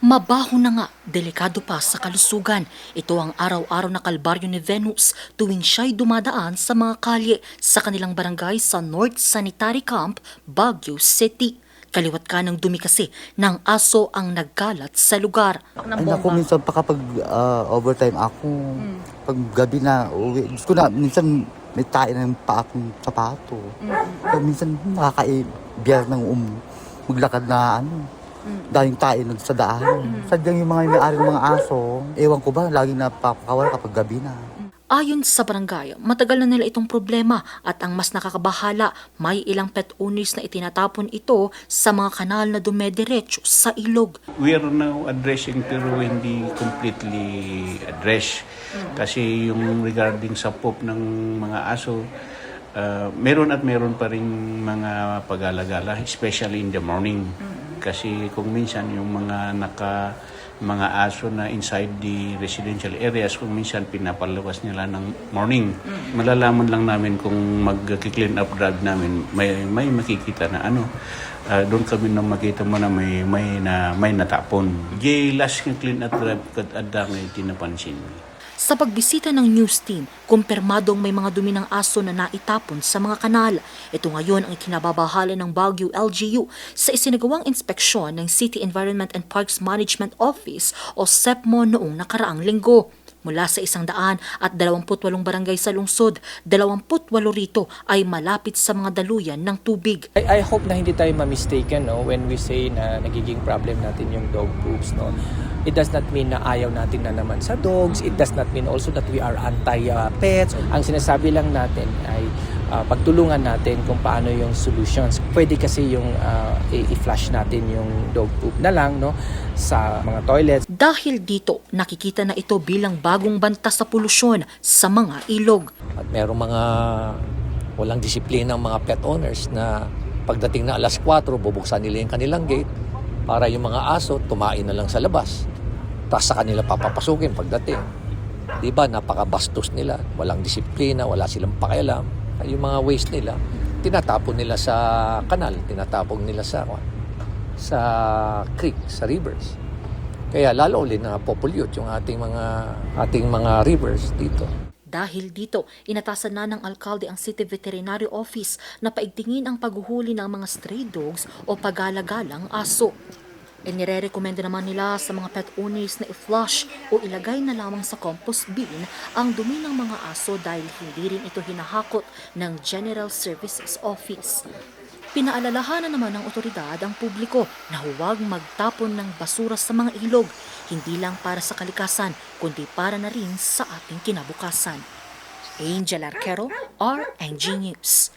Mabaho na nga, delikado pa sa kalusugan. Ito ang araw-araw na kalbaryo ni Venus tuwing siya'y dumadaan sa mga kalye sa kanilang barangay sa North Sanitary Camp, Baguio City. Kaliwat ka ng dumi kasi ng aso ang nagkalat sa lugar. Ay naku, minsan pa kapag overtime ako, pag gabi na uwi, gusto ko na, minsan may tae ng pa akong sapato. Kaya minsan nakakaibiyar ng maglakad na daming tae sa daan. Sadyang yung mga may-ari ng mga aso, ewan ko ba, laging napapakawala kapag gabi na. Ayon sa barangay, matagal na nila itong problema at ang mas nakakabahala, may ilang pet owners na itinatapon ito sa mga kanal na dumediretso sa ilog. We are now addressing pero hindi completely address. Kasi yung regarding sa poop ng mga aso, meron at meron pa rin mga pag-alagala, especially in the morning. Kasi kung minsan yung mga aso na inside the residential areas, kung minsan pinapalawas nila ng morning. Malalaman lang namin kung mag-clean up drive namin, may makikita na doon kami nang makita mo na may natapon. Last clean up drive kat adang tinapansin. Sa pagbisita ng news team, kumpirmadong may mga dumi ng aso na naitapon sa mga kanal. Ito ngayon ang ikinababahala ng Baguio LGU sa isinagawang inspeksyon ng City Environment and Parks Management Office o SEPMO noong nakaraang linggo. Mula sa 128 barangay sa lungsod, 28 rito ay malapit sa mga daluyan ng tubig. I hope na hindi tayo ma-mistaken when we say na nagiging problem natin yung dog poops. It does not mean na ayaw natin na naman sa dogs. It does not mean also that we are anti-pets. Ang sinasabi lang natin ay pagtulungan natin kung paano yung solutions. Pwede kasi yung i-flush natin yung dog poop na lang sa mga toilets. Dahil dito, nakikita na ito bilang bagong banta sa polusyon sa mga ilog. At merong mga walang disiplina ng mga pet owners na pagdating na alas 4, bubuksan nila yung kanilang gate para yung mga aso tumain na lang sa labas. Tapos sa kanila papapasukin pagdating. Diba, napakabastos nila, walang disiplina, wala silang pakialam. Yung mga waste nila, tinatapon nila sa kanal, tinatapon nila sa creek, sa rivers. Kaya lalo ulit na popollute yung ating mga rivers dito. Dahil dito, inatasan na ng alkalde ang City Veterinary Office na paigtingin ang paghuhuli ng mga stray dogs o pagalagalang aso. Inirekomenda naman nila sa mga pet owners na i-flush o ilagay na lamang sa compost bin ang dumi ng mga aso dahil hindi rin ito hinahakot ng General Services Office. Pinaalalahanan naman ng otoridad ang publiko na huwag magtapon ng basura sa mga ilog, hindi lang para sa kalikasan, kundi para na rin sa ating kinabukasan. Angel Arquero, RNG News.